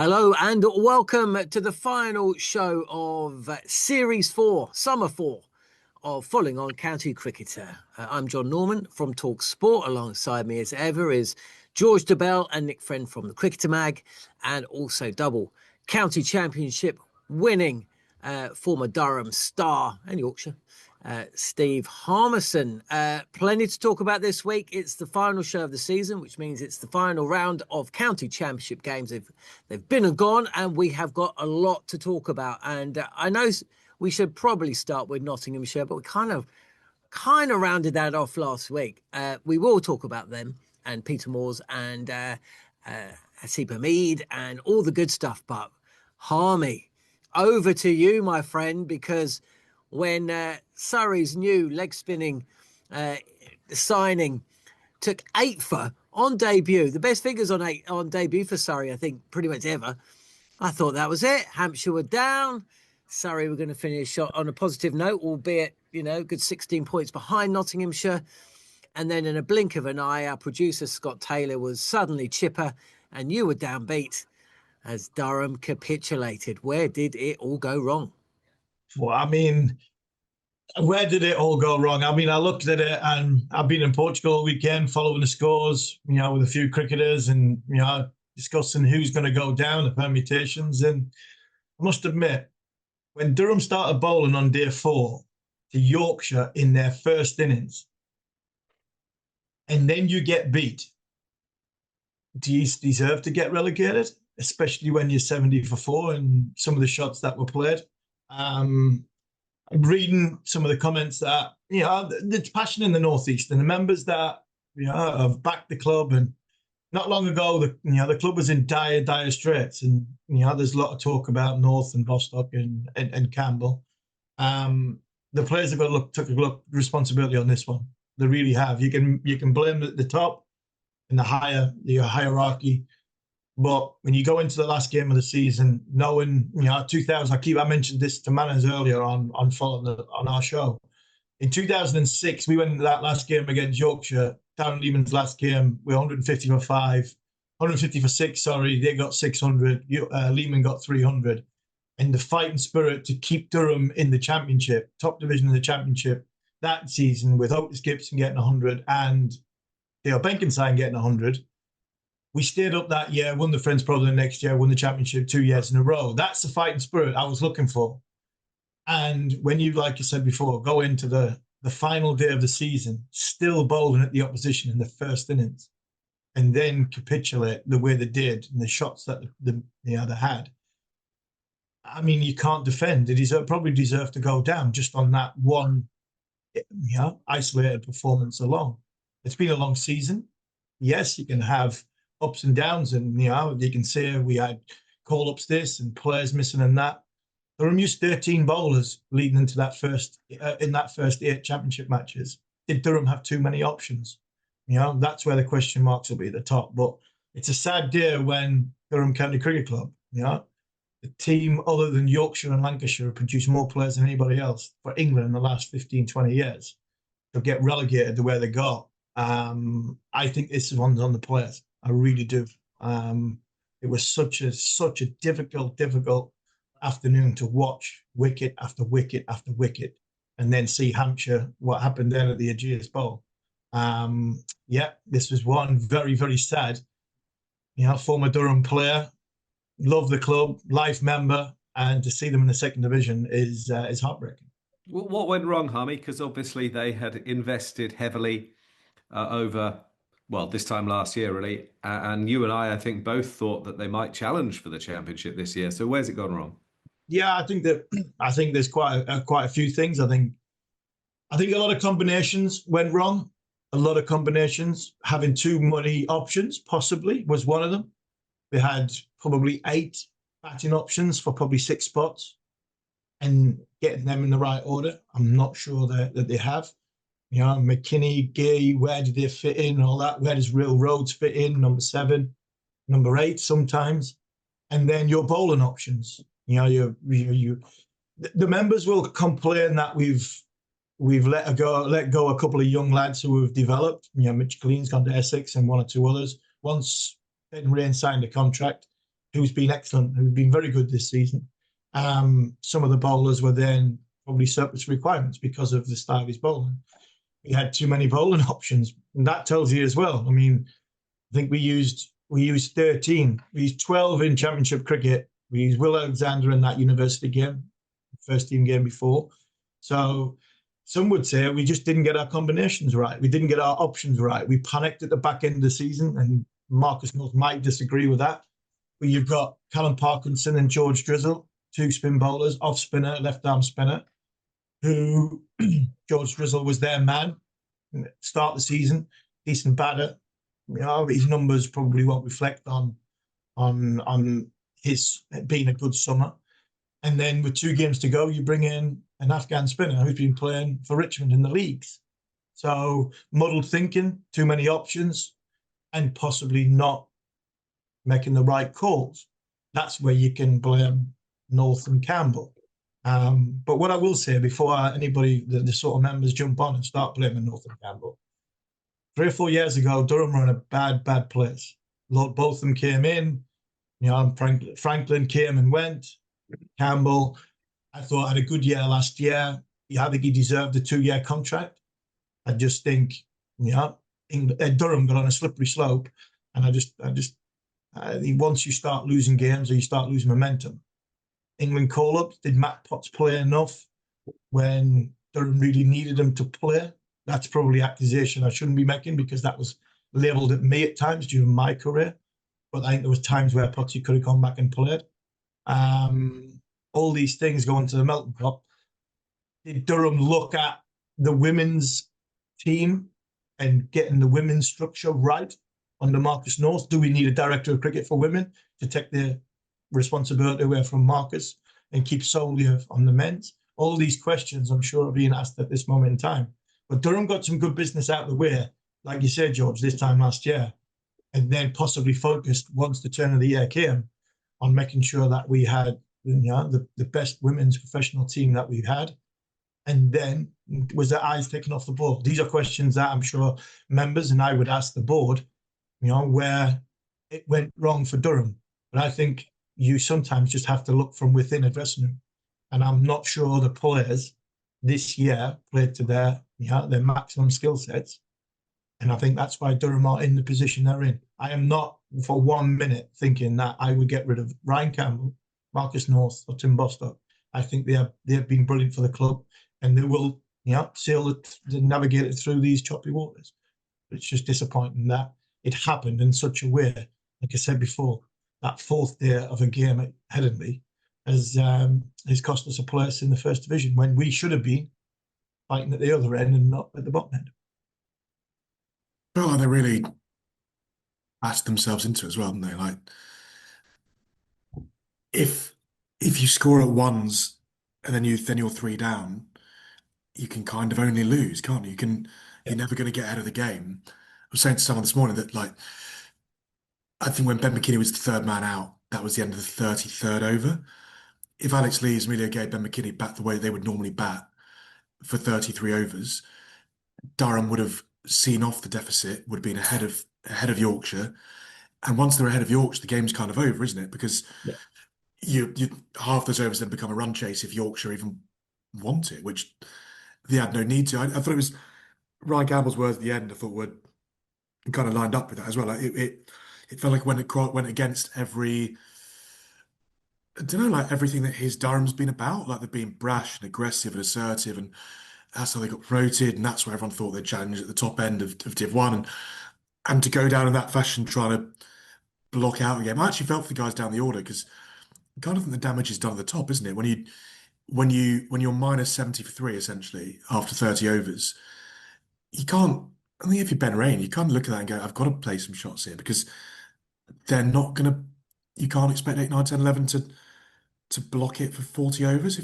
Hello and welcome to the final show of Series 4, Summer 4 of Falling On County Cricketer. I'm Jon Norman from talkSPORT. Alongside me as ever is George Dobell and Nick Friend from the Cricketer Mag, and also double county championship winning former Durham star and Yorkshire, Steve Harmison. Plenty to talk about this week. It's the final show of the season, which means it's the final round of county championship games. They've been and gone, and we have got a lot to talk about. And I know we should probably start with Nottinghamshire, but we kind of rounded that off last week. We will talk about them and Peter Moores and Hasib Hamid and all the good stuff. But Harmy, over to you, my friend, because when Surrey's new leg spinning signing took 8 for on debut, the best figures on debut for Surrey, I think, pretty much ever. I thought that was it. Hampshire were down. Surrey were going to finish on a positive note, albeit, good 16 points behind Nottinghamshire. And then in a blink of an eye, our producer, Scott Taylor, was suddenly chipper and you were downbeat as Durham capitulated. Where did it all go wrong? Well, where did it all go wrong? I looked at it, and I've been in Portugal all weekend following the scores, with a few cricketers and, discussing who's going to go down, the permutations. And I must admit, when Durham started bowling on day 4 to Yorkshire in their first innings, and then you get beat, do you deserve to get relegated? Especially when you're 70 for 4 and some of the shots that were played. I'm reading some of the comments that, the passion in the Northeast and the members that, have backed the club. And not long ago, the club was in dire straits. And, there's a lot of talk about North and Bostock and Campbell. The players have got to took a responsibility on this one. They really have. You can blame at the top in the hierarchy. But when you go into the last game of the season, knowing, 2000, I mentioned this to Manners earlier on our show. In 2006, we went into that last game against Yorkshire, Darren Lehman's last game, we were 150 for 5, 150 for 6, sorry. They got 600, Lehman got 300. And the fighting spirit to keep Durham in the championship, top division of the championship, that season with Otis Gibson getting 100 and Dale Benkenstein getting 100. We stayed up that year, won the Friends Pro the next year, won the championship 2 years in a row. That's the fighting spirit I was looking for. And when you, like you said before, go into the final day of the season, still bowling at the opposition in the first innings, and then capitulate the way they did and the shots that they had. You can't defend. They probably deserve to go down just on that one, isolated performance alone. It's been a long season. Yes, you can have ups and downs, and you can say we had call-ups this and players missing and that. Durham used 13 bowlers leading into that first 8 championship matches. Did Durham have too many options? That's where the question marks will be at the top. But it's a sad day when Durham County Cricket Club, the team other than Yorkshire and Lancashire have produced more players than anybody else for England in the last 15, 20 years, to get relegated the way they got. I think this one's on the players. I really do. It was such a difficult afternoon to watch wicket after wicket after wicket, and then see Hampshire, what happened then at the Ageas Bowl. This was one very, very sad. Former Durham player, love the club, life member, and to see them in the second division is heartbreaking. What went wrong, Harmy? Because obviously they had invested heavily over, this time last year, really. And you and I think, both thought that they might challenge for the championship this year. So where's it gone wrong? Yeah, I think there's quite a few things. I think a lot of combinations went wrong. A lot of combinations, having too many options possibly was one of them. They had probably 8 batting options for probably 6 spots, and getting them in the right order, I'm not sure that they have. McKinney, Gay, where do they fit in and all that? Where does Real Roads fit in? Number 7, number 8 sometimes. And then your bowling options. The members will complain that we've let go a couple of young lads who have developed. Mitch Clean's gone to Essex and 1 or 2 others. Once Ben Rain signed a contract, who's been excellent, who's been very good this season. Some of the bowlers were then probably surplus requirements because of the style of his bowling. He had too many bowling options, and that tells you as well. I mean, I think we used 13. We used 12 in Championship cricket. We used Will Alexander in that university game, first team game before. So some would say we just didn't get our combinations right. We didn't get our options right. We panicked at the back end of the season, and Marcus North might disagree with that. But you've got Callum Parkinson and George Drizzle, two spin bowlers, off spinner, left arm spinner, who George Drizzle was their man. Start the season, decent batter. His numbers probably won't reflect on his being a good summer. And then with 2 games to go, you bring in an Afghan spinner who's been playing for Richmond in the leagues. So muddled thinking, too many options, and possibly not making the right calls. That's where you can blame North and Campbell. But what I will say before anybody, the sort of members jump on and start blaming North and Campbell, 3 or 4 years ago, Durham were in a bad place. Both of them came in. Franklin came and went. Campbell, I thought, had a good year last year. I think he deserved a 2-year contract. I just think, Durham got on a slippery slope, and I think once you start losing games or you start losing momentum, England call-ups, did Matt Potts play enough when Durham really needed him to play? That's probably an accusation I shouldn't be making, because that was labelled at me at times during my career. But I think there was times where Potts could have gone back and played. All these things go into the melting pot. Did Durham look at the women's team and getting the women's structure right under Marcus North? Do we need a director of cricket for women to take the responsibility away from Marcus and keep solely on the men's? All these questions, I'm sure, are being asked at this moment in time. But Durham got some good business out of the way, like you said, George, this time last year, and then possibly focused once the turn of the year came on making sure that we had the best women's professional team that we've had. And then was their eyes taken off the ball? These are questions that I'm sure members and I would ask the board, where it went wrong for Durham. But I think you sometimes just have to look from within a dressing room. And I'm not sure the players this year played to their maximum skill sets. And I think that's why Durham are in the position they're in. I am not for 1 minute thinking that I would get rid of Ryan Campbell, Marcus North, or Tim Bostock. I think they have been brilliant for the club, and they will navigate it through these choppy waters. It's just disappointing that it happened in such a way. Like I said before, that 4th day of a game at Headingley has cost us a place in the First Division when we should have been fighting at the other end and not at the bottom end. Well, they really asked themselves into it as well, didn't they? Like, if you score at ones and then you're 3 down, you can kind of only lose, can't you? You're never going to get out of the game. I was saying to someone this morning that, like, I think when Ben McKinney was the 3rd man out, that was the end of the 33rd over. If Alex Lees, Emilio gave Ben McKinney bat the way they would normally bat for 33 overs, Durham would have seen off the deficit, would have been ahead of Yorkshire. And once they're ahead of Yorkshire, the game's kind of over, isn't it? Because you half those overs then become a run chase if Yorkshire even want it, which they had no need to. I thought it was Ryan Campbell's words at the end, I thought were kind of lined up with that as well. Like it felt like when it went against every, I don't know, like everything that his Durham's been about, like they've been brash and aggressive and assertive, and that's how they got promoted, and that's where everyone thought they'd challenge at the top end of Div 1, and to go down in that fashion, trying to block out a game. I actually felt for the guys down the order, because I kind of think the damage is done at the top, isn't it? When you're minus 70 for 3 essentially after 30 overs, you can't. I think if you're Ben Rain, you can't look at that and go, I've got to play some shots here, because they're not going to. You can't expect 8, 9, 10, 11 to block it for 40 overs.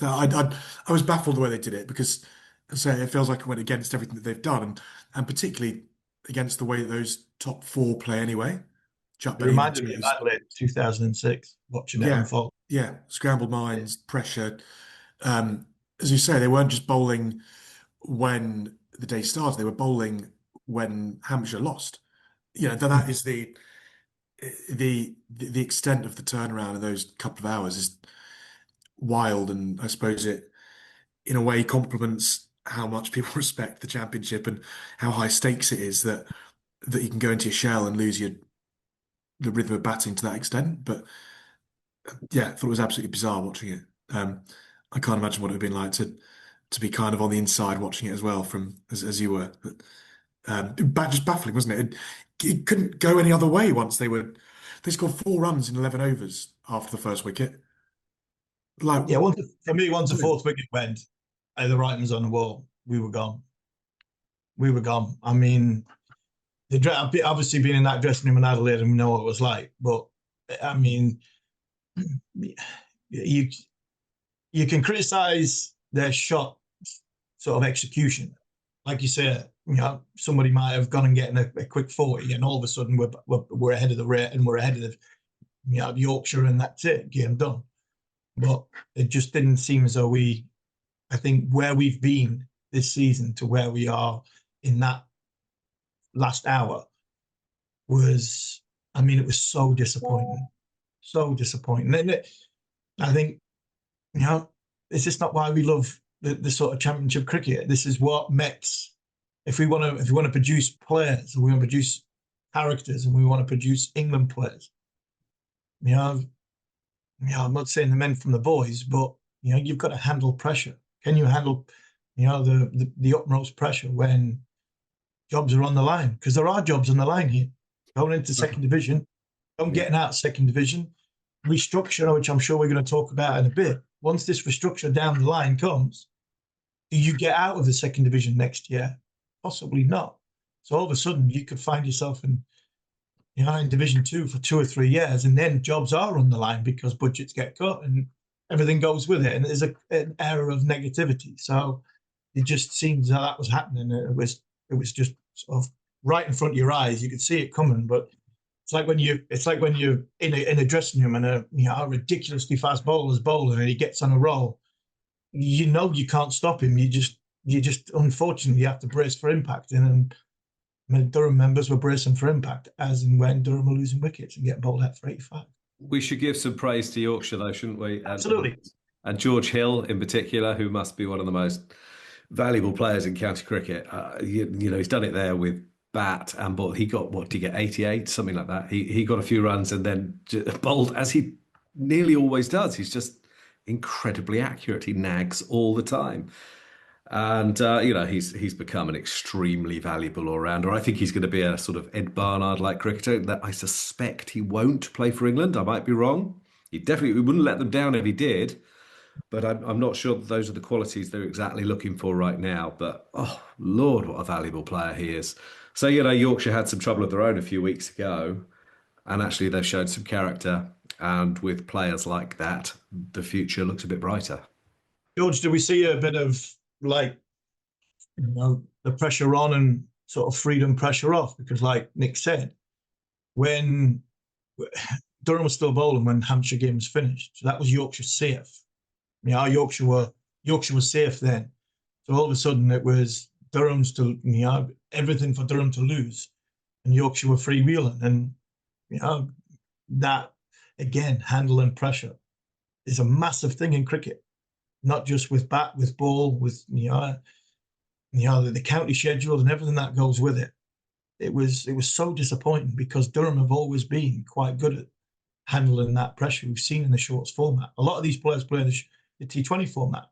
I was baffled the way they did it, because as I say, it feels like it went against everything that they've done, and particularly against the way that those top 4 play anyway. It reminded me of Adelaide 2006, watching it unfold. Yeah, scrambled minds, pressure. As you say, they weren't just bowling when the day started; they were bowling when Hampshire lost. That is the extent of the turnaround in those couple of hours is wild, and I suppose it, in a way, complements how much people respect the championship and how high stakes it is that you can go into your shell and lose the rhythm of batting to that extent. But yeah, I thought it was absolutely bizarre watching it. I can't imagine what it would have been like to be kind of on the inside watching it as well, from as you were. But, just baffling, wasn't it? It couldn't go any other way once they scored 4 runs in 11 overs after the first wicket. Like, Yeah, for me, once the fourth wicket went, the writing was on the wall. We were gone. We were gone. I mean, obviously being in that dressing room in Adelaide, and we know what it was like. But I mean, you can criticise their shot sort of execution, like you said. Somebody might have gone and getting a quick 40, and all of a sudden we're ahead of the rate, and we're ahead of Yorkshire, and that's it, game done. But it just didn't seem as though I think where we've been this season to where we are in that last hour was, I mean, it was so disappointing. So disappointing. And I think, it's just not why we love the sort of championship cricket. This is what makes, if we want to produce players, and we want to produce characters, and we want to produce England players, I'm not saying the men from the boys, but you've got to handle pressure. Can you handle, the utmost pressure when jobs are on the line? Because there are jobs on the line here. Going into second division, getting out of second division, restructure, which I'm sure we're going to talk about in a bit. Once this restructure down the line comes, do you get out of the second division next year? Possibly not. So all of a sudden, you could find yourself in Division 2 for 2 or 3 years, and then jobs are on the line because budgets get cut and everything goes with it. And there's an era of negativity. So it just seems that was happening. It was just sort of right in front of your eyes. You could see it coming, but it's like when you're in a dressing room and a ridiculously fast bowler's bowling and he gets on a roll. You can't stop him. You just unfortunately you have to brace for impact. And Durham members were bracing for impact as and when Durham were losing wickets and getting bowled out for 85. We should give some praise to Yorkshire, though, shouldn't we? Absolutely. And George Hill, in particular, who must be one of the most valuable players in county cricket. He's done it there with bat and ball. He got, what did he get, 88, something like that. He got a few runs and then bowled, as he nearly always does. He's just incredibly accurate. He nags all the time. And, he's become an extremely valuable all-rounder. I think he's going to be a sort of Ed Barnard-like cricketer that I suspect he won't play for England. I might be wrong. We wouldn't let them down if he did. But I'm not sure that those are the qualities they're exactly looking for right now. But, oh, Lord, what a valuable player he is. So, Yorkshire had some trouble of their own a few weeks ago. And actually, they've shown some character. And with players like that, the future looks a bit brighter. George, do we see a bit of, the pressure on and sort of freedom pressure off? Because like Nick said, when Durham was still bowling when Hampshire game was finished, so that was Yorkshire safe. Yorkshire was safe then. So all of a sudden it was Durham's to, everything for Durham to lose, and Yorkshire were freewheeling. And that again, handling pressure is a massive thing in cricket. Not just with bat, with ball, with the county schedule and everything that goes with it. It was so disappointing because Durham have always been quite good at handling that pressure. We've seen in the shorts format. A lot of these players play the T20 format.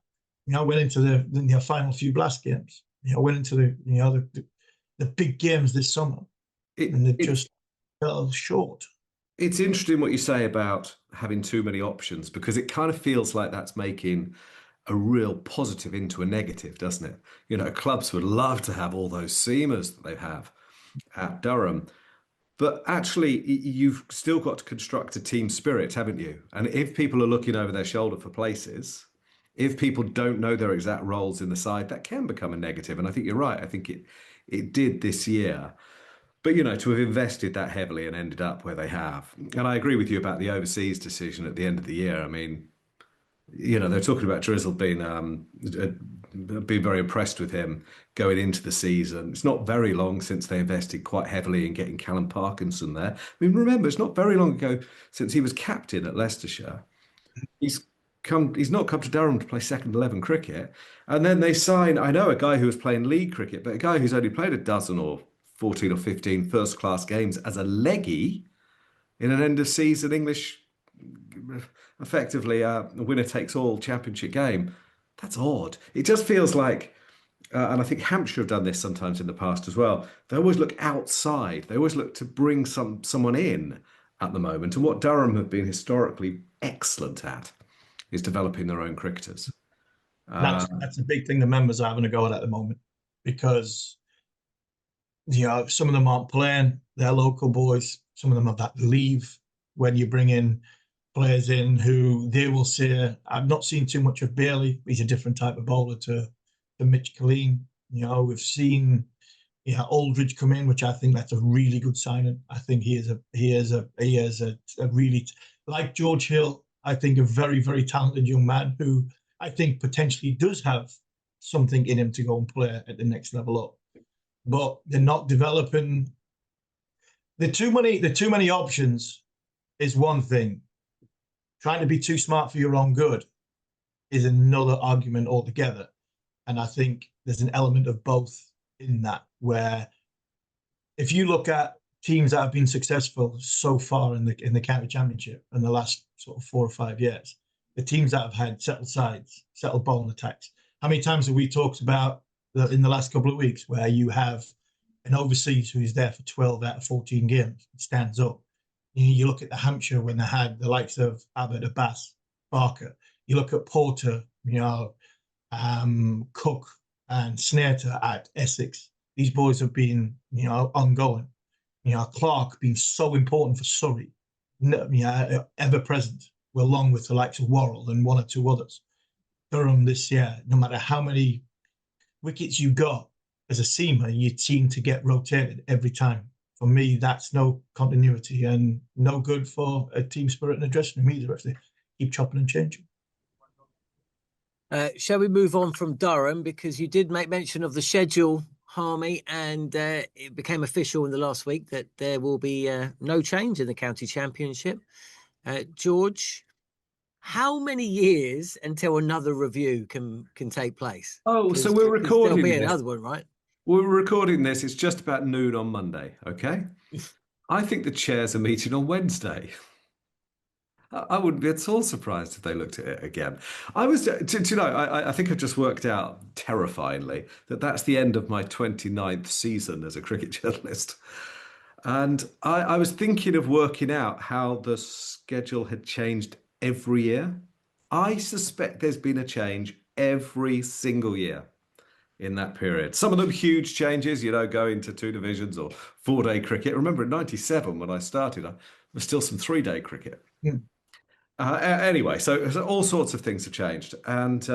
Went into the final few blast games. Went into the big games this summer, and they just fell short. It's interesting what you say about having too many options, because it kind of feels like that's making a real positive into a negative, doesn't it? Clubs would love to have all those seamers that they have at Durham. But actually, you've still got to construct a team spirit, haven't you? And if people are looking over their shoulder for places, if people don't know their exact roles in the side, that can become a negative. And I think you're right. I think it did this year. But, to have invested that heavily and ended up where they have. And I agree with you about the overseas decision at the end of the year. I mean, they're talking about Drizzle being been very impressed with him going into the season. It's not very long since they invested quite heavily in getting Callum Parkinson there. I mean, remember, it's not very long ago since he was captain at Leicestershire. He's not come to Durham to play second 11 cricket. And then they sign, I know, a guy who was playing league cricket, but a guy who's only played a dozen or 14 or 15 first-class games as a leggy in an end-of-season English, effectively a winner-takes-all championship game. That's odd. It just feels like, and I think Hampshire have done this sometimes in the past as well, they always look outside. They always look to bring someone in at the moment. And what Durham have been historically excellent at is developing their own cricketers. That's a big thing the members are having a go at the moment, because some of them aren't playing. They're local boys. Some of them have had to leave. When you bring in players in who they will say, I've not seen too much of Bailey. He's a different type of bowler to Mitch Killeen. We've seen Aldridge come in, which I think that's a really good signing. I think he is a really, like George Hill, I think a very, very talented young man who I think potentially does have something in him to go and play at the next level up. But they're not developing. The too many options is one thing. Trying to be too smart for your own good is another argument altogether. And I think there's an element of both in that, where if you look at teams that have been successful so far in the county championship in the last sort of 4 or 5 years, the teams that have had settled sides, settled bowling attacks. How many times have we talked about in the last couple of weeks where you have an overseas who is there for 12 out of 14 games, stands up? You look at the Hampshire when they had the likes of Abbott, Abbas, Barker. You look at Porter, Cook and Snater at Essex. These boys have been, ongoing. Clark being so important for Surrey, ever present, along with the likes of Worrell and one or two others. Durham this year, no matter how many wickets you got as a seamer, you seem to get rotated every time. For me, that's no continuity and no good for a team spirit and a dressing room either if they keep chopping and changing. Shall we move on from Durham? Because you did make mention of the schedule, Harmy, and it became official in the last week that there will be no change in the county championship. George, how many years until another review can take place? Oh, so we're recording there'll be this. another one, right? We're recording this. It's just about noon on Monday, okay? I think the chairs are meeting on Wednesday. I wouldn't be at all surprised if they looked at it again. I think I've just worked out terrifyingly that that's the end of my 29th season as a cricket journalist. And I was thinking of working out how the schedule had changed every year. I suspect there's been a change every single year in that period. Some of them huge changes, going to 2 divisions or 4-day cricket. Remember in 97 when I started, there was still some 3-day cricket. Yeah. Anyway, so all sorts of things have changed. And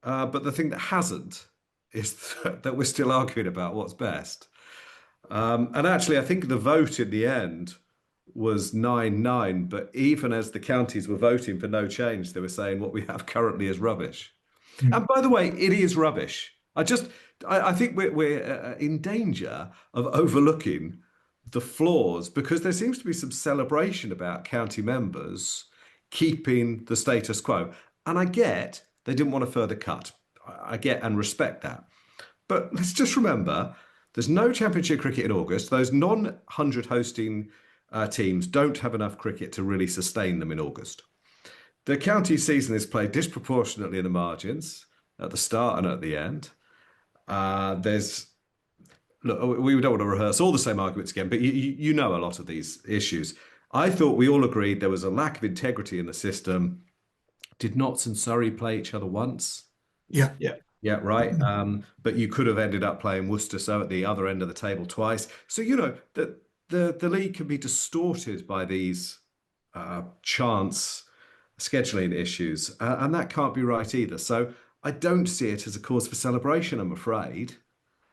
but the thing that hasn't is that we're still arguing about what's best. And actually, I think the vote in the end was 9-9. But even as the counties were voting for no change, they were saying what we have currently is rubbish. And by the way, it is rubbish. I think we're in danger of overlooking the flaws because there seems to be some celebration about county members keeping the status quo. And I get they didn't want a further cut. I get and respect that. But let's just remember, there's no championship cricket in August. Those non-100 hosting teams don't have enough cricket to really sustain them in August. The county season is played disproportionately in the margins at the start and at the end. Look, we don't want to rehearse all the same arguments again, but you know a lot of these issues. I thought we all agreed there was a lack of integrity in the system. Did Notts and Surrey play each other once? Yeah. Yeah, right. But you could have ended up playing Worcestershire at the other end of the table twice. So, the league can be distorted by these chance scheduling issues, and that can't be right either. So I don't see it as a cause for celebration, I'm afraid.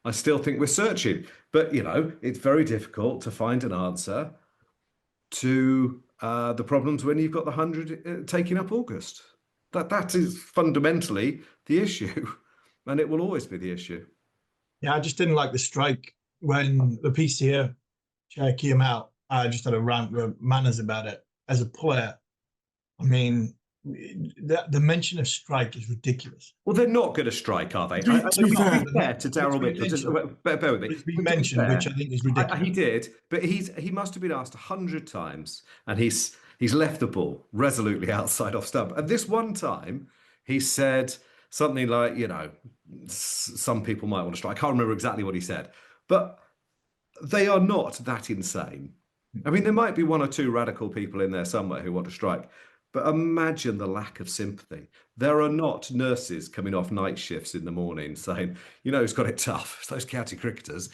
I still think we're searching, but it's very difficult to find an answer to the problems when you've got the 100 taking up August. That is fundamentally the issue. and it will always be the issue. Yeah, I just didn't like the strike when the PCA chair came out. I just had a rant with Manners about it. As a player, I mean, the mention of strike is ridiculous. Well, they're not going to strike, are they? To be fair, to Daryl Mitchell. Bear with me. It's been mentioned, which I think is ridiculous. He did, but he must have been asked 100 times, and he's left the ball resolutely outside off stump. And this one time, he said something like, some people might want to strike. I can't remember exactly what he said, but they are not that insane. I mean, there might be one or two radical people in there somewhere who want to strike. But imagine the lack of sympathy. There are not nurses coming off night shifts in the morning saying, who's got it tough? It's those county cricketers.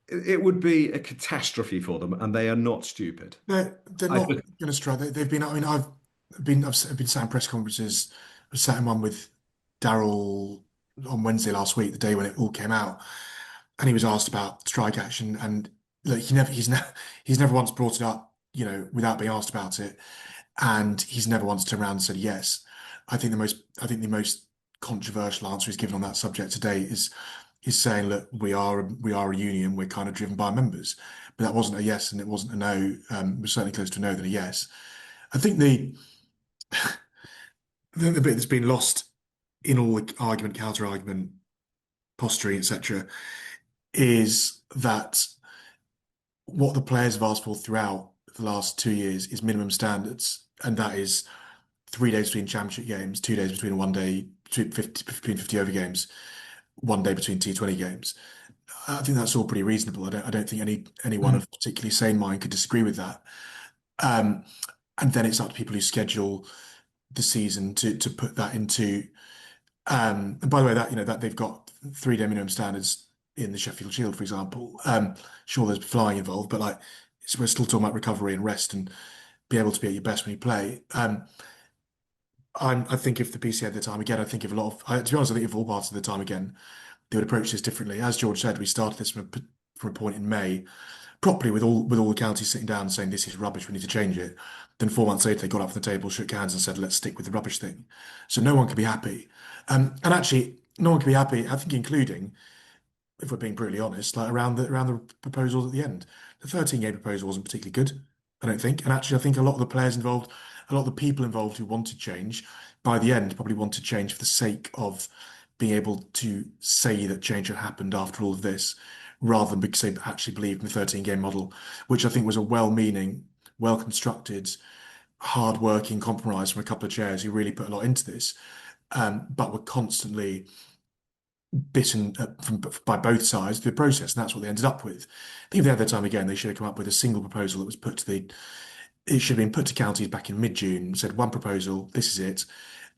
It would be a catastrophe for them, and they are not stupid. They're not going to strike. They've been. I mean, I've been sat in press conferences. I sat in one with Daryl on Wednesday last week, the day when it all came out, and he was asked about strike action, and look, he's never once brought it up, without being asked about it. And he's never once turned around and said yes. I think the most controversial answer he's given on that subject today is saying, look, we are a union. We're kind of driven by members, but that wasn't a yes, and it wasn't a no. It was certainly closer to a no than a yes. I think the bit that's been lost in all the argument, counter argument, posturing, etc., is that what the players have asked for throughout the last 2 years is minimum standards. And that is 3 days between championship games, 2 days between one day, between 50 over games, 1 day between T20 games. I think that's all pretty reasonable. I don't think anyone of particularly sane mind could disagree with that. And then it's up to people who schedule the season to put that into. And by the way, that they've got 3-day minimum standards in the Sheffield Shield, for example. Sure, there's flying involved, but we're still talking about recovery and rest and be able to be at your best when you play. I think if the PC had the time again, I think if to be honest, I think if all parts of the time again, they would approach this differently. As George said, we started this from a point in May, properly with all the counties sitting down and saying this is rubbish, we need to change it. Then 4 months later, they got up from the table, shook hands, and said let's stick with the rubbish thing. So no one could be happy, and actually no one could be happy. I think including, if we're being brutally honest, around the proposals at the end. The 13-game proposal wasn't particularly good, I don't think. And actually, I think a lot of the players involved, a lot of the people involved who wanted change, by the end probably wanted change for the sake of being able to say that change had happened after all of this, rather than because they actually believed in the 13-game model, which I think was a well-meaning, well-constructed, hard-working compromise from a couple of chairs who really put a lot into this, but were constantly bitten by both sides through the process, and that's what they ended up with. I think if they had their time again, they should have come up with a single proposal that was it should have been put to counties back in mid-June, said one proposal, this is it,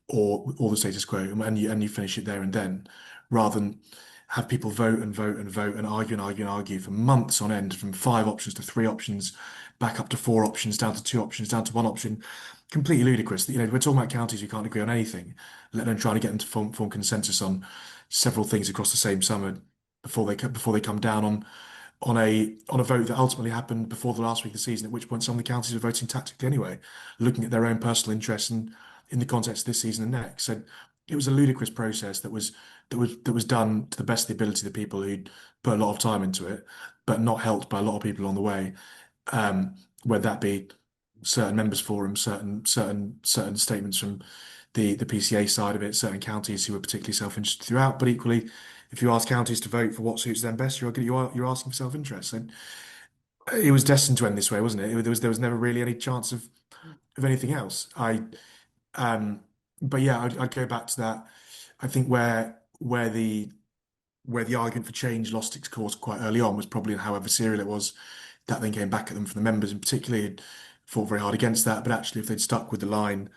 or all the status quo, and you finish it there and then, rather than have people vote and vote and vote and argue and argue and argue for months on end, from 5 options to 3 options, back up to 4 options, down to 2 options, down to 1 option. Completely ludicrous. We're talking about counties who can't agree on anything, let alone trying to get them to form consensus on several things across the same summer before they come down on a vote that ultimately happened before the last week of the season, at which point some of the counties are voting tactically anyway, looking at their own personal interests and in the context of this season and next. So it was a ludicrous process that was done to the best of the ability of the people who'd put a lot of time into it, but not helped by a lot of people on the way, whether that be certain members forums, certain statements from the PCA side of it, certain counties who were particularly self-interested throughout. But equally, if you ask counties to vote for what suits them best, you're asking for self-interest. And it was destined to end this way, wasn't it? There was never really any chance of anything else. But yeah, I'd go back to that. I think where the argument for change lost its course quite early on was probably in how adversarial it was. That then came back at them from the members, and particularly fought very hard against that. But actually, if they'd stuck with the line,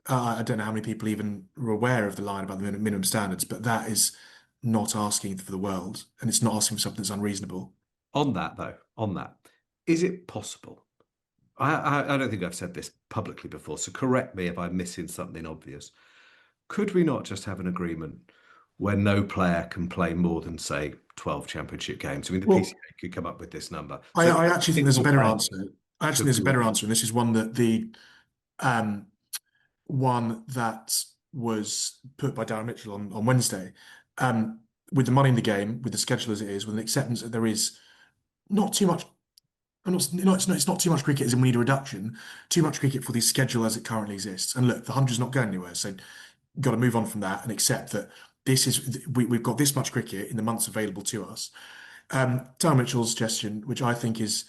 I don't know how many people even were aware of the line about the minimum standards, but that is not asking for the world, and it's not asking for something that's unreasonable. On that, is it possible? I don't think I've said this publicly before, so correct me if I'm missing something obvious. Could we not just have an agreement where no player can play more than, say, 12 championship games? I mean, the PCA could come up with this number. I actually think there's a better answer. And this is one that was put by Darren Mitchell on Wednesday, with the money in the game, with the schedule as it is, with an acceptance that there is not too much. It's not too much cricket as in we need a reduction. Too much cricket for the schedule as it currently exists. And look, the 100's not going anywhere, so got to move on from that and accept that we've got this much cricket in the months available to us. Darren Mitchell's suggestion, which I think is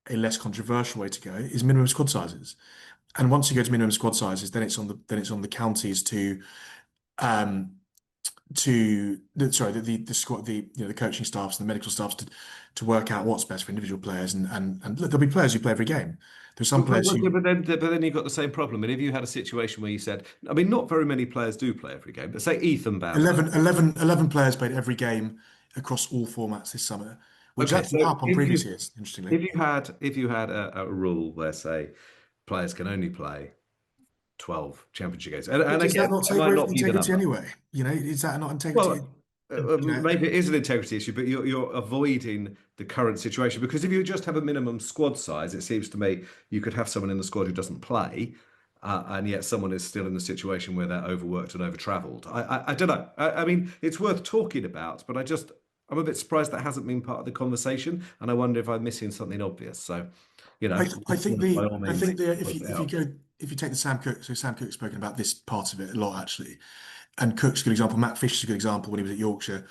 a less controversial way to go, is minimum squad sizes. And once you go to minimum squad sizes, then it's on the counties the squad, the coaching staffs and the medical staffs to work out what's best for individual players, and look, there'll be players who play every game. There's some players who, but then you've got the same problem. And if you had a situation where you said, I mean, not very many players do play every game, but say Ethan Bowser. 11 players played every game across all formats this summer, which Okay, actually so up on previous years, interestingly. If you had a rule where, say, players can only play 12 championship games, and Does again, that not that take might away not from be the integrity number. anyway? You know, is that not integrity? Well, maybe it is an integrity issue, but you're avoiding the current situation, because if you just have a minimum squad size, it seems to me you could have someone in the squad who doesn't play, and yet someone is still in the situation where they're overworked and over-travelled. I don't know. I mean, it's worth talking about, but I'm a bit surprised that hasn't been part of the conversation, and I wonder if I'm missing something obvious. So, I think by all means, if you take the Sam Cook, so Sam Cook's spoken about this part of it a lot actually, and Cook's a good example. Matt Fisher's a good example when he was at Yorkshire.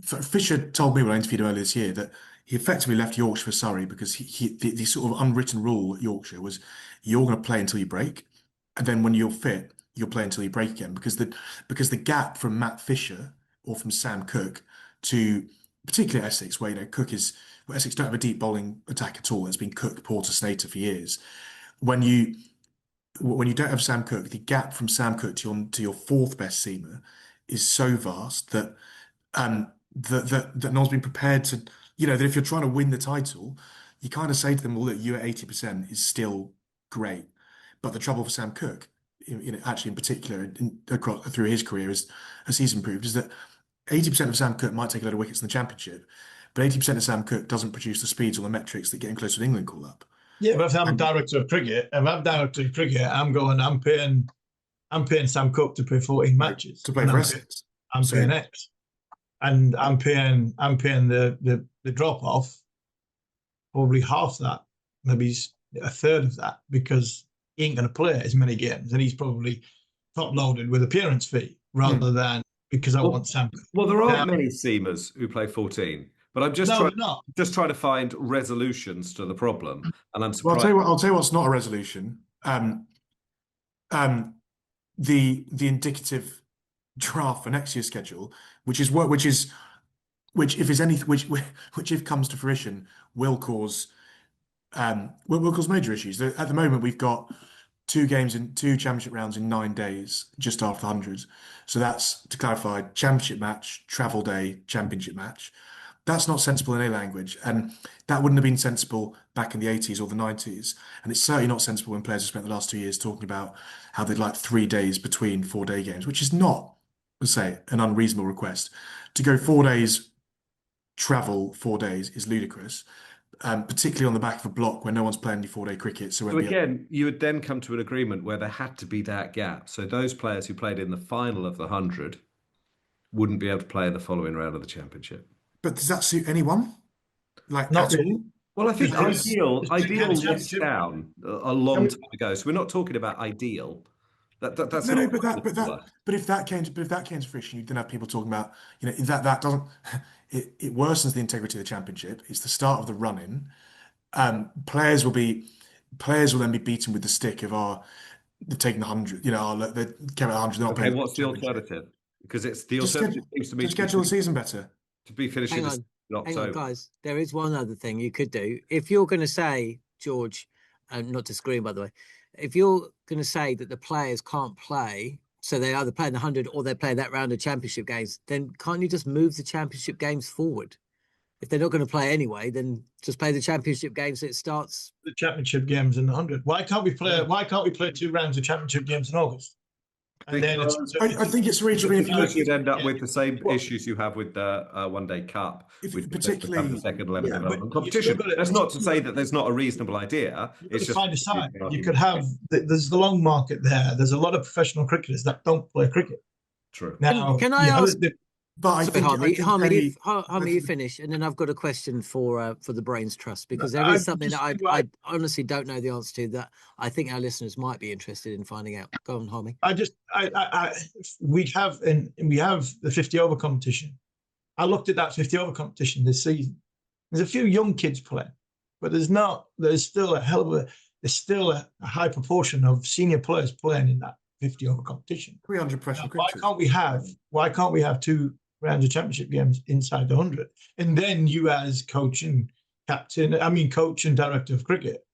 Fisher told me when I interviewed him earlier this year that he effectively left Yorkshire for Surrey because the sort of unwritten rule at Yorkshire was you're going to play until you break, and then when you're fit, you'll play until you break again. Because the gap from Matt Fisher or from Sam Cook to particularly Essex, where Essex don't have a deep bowling attack at all. It's been Cook, Porter, Snater for years. When you don't have Sam Cook, the gap from Sam Cook to your fourth best seamer is so vast that that no one's been prepared to, that if you're trying to win the title, you kind of say to them, well, look, you at 80% is still great. But the trouble for Sam Cook, actually in particular, through his career, as he's improved, is that 80% of Sam Cook might take a load of wickets in the Championship, but 80% of Sam Cook doesn't produce the speeds or the metrics that get him close to an England call-up. Yeah, but if I'm director of cricket, I'm paying Sam Cook to play 14 matches. To play for Essex. I'm paying X. And I'm paying the drop off probably half that, maybe a third of that, because he ain't going to play as many games, and he's probably top loaded with appearance fee rather than because I want Sam. Well, there aren't many seamers who play 14, but I'm just trying to find resolutions to the problem, and I'm surprised. Well, I'll tell you what's not a resolution. The indicative draft for next year's schedule, which if comes to fruition, will cause major issues. At the moment, we've got 2 championship rounds in 9 days, just after the 100. So that's, to clarify, championship match, travel day, championship match. That's not sensible in any language, and that wouldn't have been sensible back in the 80s or the 90s. And it's certainly not sensible when players have spent the last 2 years talking about how they'd like 3 days between 4-day games, which is not, let's say, an unreasonable request. To go 4 days, travel 4 days is ludicrous, particularly on the back of a block where no one's playing any 4-day cricket. So again, you would then come to an agreement where there had to be that gap. So those players who played in the final of the 100 wouldn't be able to play in the following round of the Championship. But does that suit anyone? Like, not at really. all? Well, I think ideal championship down a long time ago. So we're not talking about ideal. That's no. But if that came to fruition, you'd then have people talking about, that doesn't. It worsens the integrity of the Championship. It's the start of the run-in. Players will then be beaten with the stick of they're taking the 100. They came at 100. Okay, what's the alternative? Because it's the alternative seems to me to schedule the season better. To be finishing Hang on, guys. There is one other thing you could do. If you're going to say, George, and not disagreeing, by the way, if you're going to say that the players can't play, so they either play in the 100 or they play that round of Championship games, then can't you just move the Championship games forward? If they're not going to play anyway, then just play the Championship games. So it starts the Championship games in the 100. Why can't we play 2 rounds of Championship games in August? And then I think it's reaching. If you look, you'd end up with the same issues you have with the One Day Cup, with particularly the second 11 development but competition. That's not to say that there's not a reasonable idea. It's just find a side. You could have there's the long market there. There's a lot of professional cricketers that don't play cricket. True. Now, can I ask? But I think Harmy, you finish, and then I've got a question for the Brains Trust, because there is something that I honestly don't know the answer to that I think our listeners might be interested in finding out. Go on, Harmy. We have the 50 over competition. I looked at that 50 over competition this season. There's a few young kids playing, but there's still a high proportion of senior players playing in that 50 over competition. 300 professional cricketers. Why can't we have 2 rounds of championship games inside the 100? And then you, as coach and director of cricket,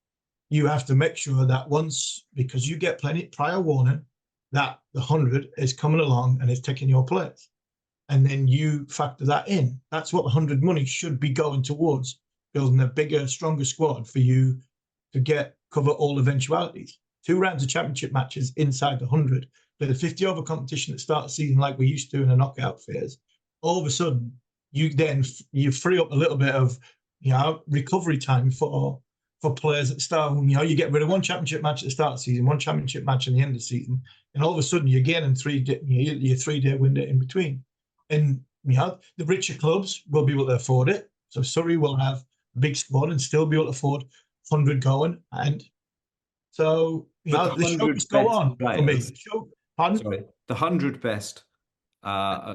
you have to make sure that once, because you get plenty prior warning that the 100 is coming along and is taking your players, and then you factor that in. That's what the 100 money should be going towards, building a bigger, stronger squad for you to cover all eventualities. 2 rounds of championship matches inside the 100, but the 50 over competition that starts the season like we used to in a knockout phase. All of a sudden, you free up a little bit of recovery time for players at the start. You get rid of 1 championship match at the start of the season, 1 championship match at the end of the season, and all of a sudden you're gaining your 3-day window in between. And the richer clubs will be able to afford it. So Surrey will have a big squad and still be able to afford 100 going, and so the show must go on for me. The 100 best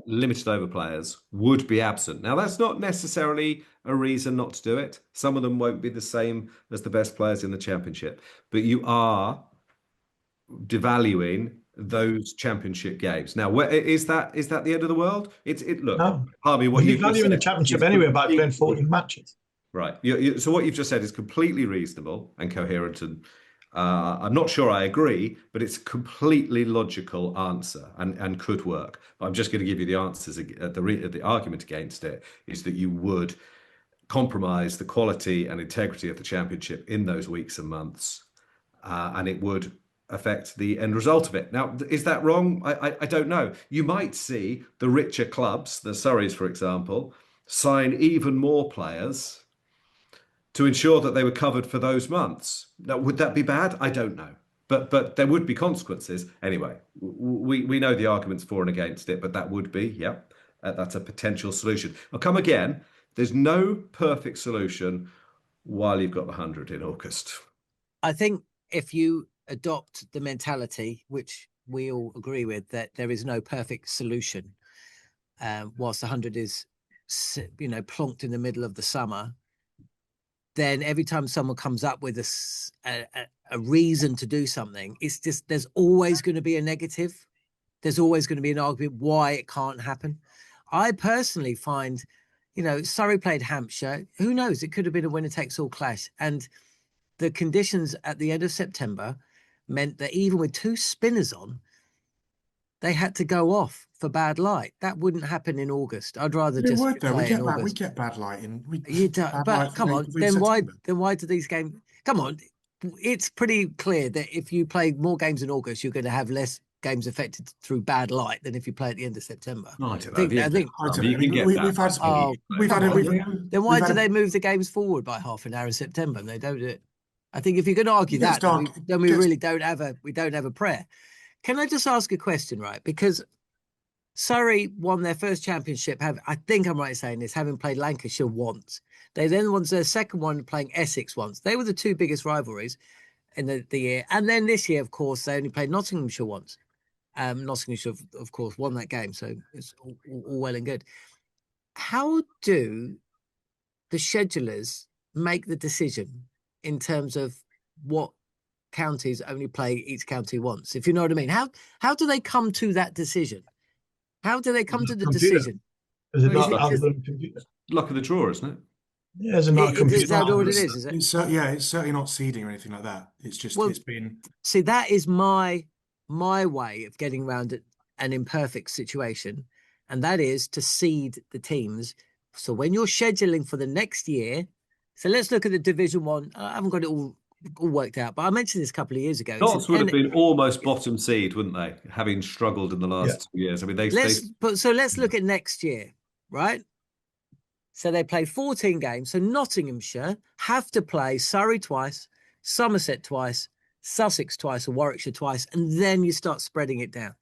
limited over players would be absent. Now, that's not necessarily a reason not to do it. Some of them won't be the same as the best players in the championship, but you are devaluing those championship games. Now, is that the end of the world? Look, no. Harvey, what you're valuing the championship anyway by playing 14 matches. Right. So what you've just said is completely reasonable and coherent, and I'm not sure I agree, but it's a completely logical answer and could work. But I'm just going to give you the answers. The argument against it is that you would compromise the quality and integrity of the championship in those weeks and months, and it would affect the end result of it. Now, is that wrong? I don't know. You might see the richer clubs, the Surreys, for example, sign even more players to ensure that they were covered for those months. Now, would that be bad? I don't know. But there would be consequences. Anyway, we know the arguments for and against it, but that would be, that's a potential solution. I'll come again. There's no perfect solution while you've got the 100 in August. I think if you adopt the mentality, which we all agree with, that there is no perfect solution, whilst the 100 is, plonked in the middle of the summer, then every time someone comes up with a reason to do something, it's just, there's always going to be a negative. There's always going to be an argument why it can't happen. I personally find, Surrey played Hampshire. Who knows? It could have been a winner-takes-all clash. And the conditions at the end of September meant that even with 2 spinners on, they had to go off for bad light. That wouldn't happen in August. I'd rather we get bad light in. But come on, then why do these games? Come on, it's pretty clear that if you play more games in August, you're going to have less games affected through bad light than if you play at the end of September. No, I don't know. Then why do they move the games forward by half an hour in September? And they don't do it. I think if you're going to argue that, then we really don't have a prayer. Can I just ask a question, right? Because Surrey won their first championship, I think I'm right in saying this, having played Lancashire once. They then won their second one playing Essex once. They were the 2 biggest rivalries in the year. And then this year, of course, they only played Nottinghamshire once. Nottinghamshire, of course, won that game. So it's all well and good. How do the schedulers make the decision in terms of what counties only play each county once, if you know what I mean? How do they come to that decision? How do they come to the decision? Is it not luck of the draw, isn't it? Yeah, is it not a computer? Is that what it is? Is it? It's certainly not seeding or anything like that. It's just it's been. See, that is my way of getting around an imperfect situation, and that is to seed the teams. So when you're scheduling for the next year, so let's look at the Division 1. I haven't got it all all worked out. But I mentioned this a couple of years ago. Notts would have been almost bottom seed, wouldn't they? Having struggled in the last 2 years. I mean, let's look at next year, right? So they play 14 games. So Nottinghamshire have to play Surrey twice, Somerset twice, Sussex twice, and Warwickshire twice, and then you start spreading it down,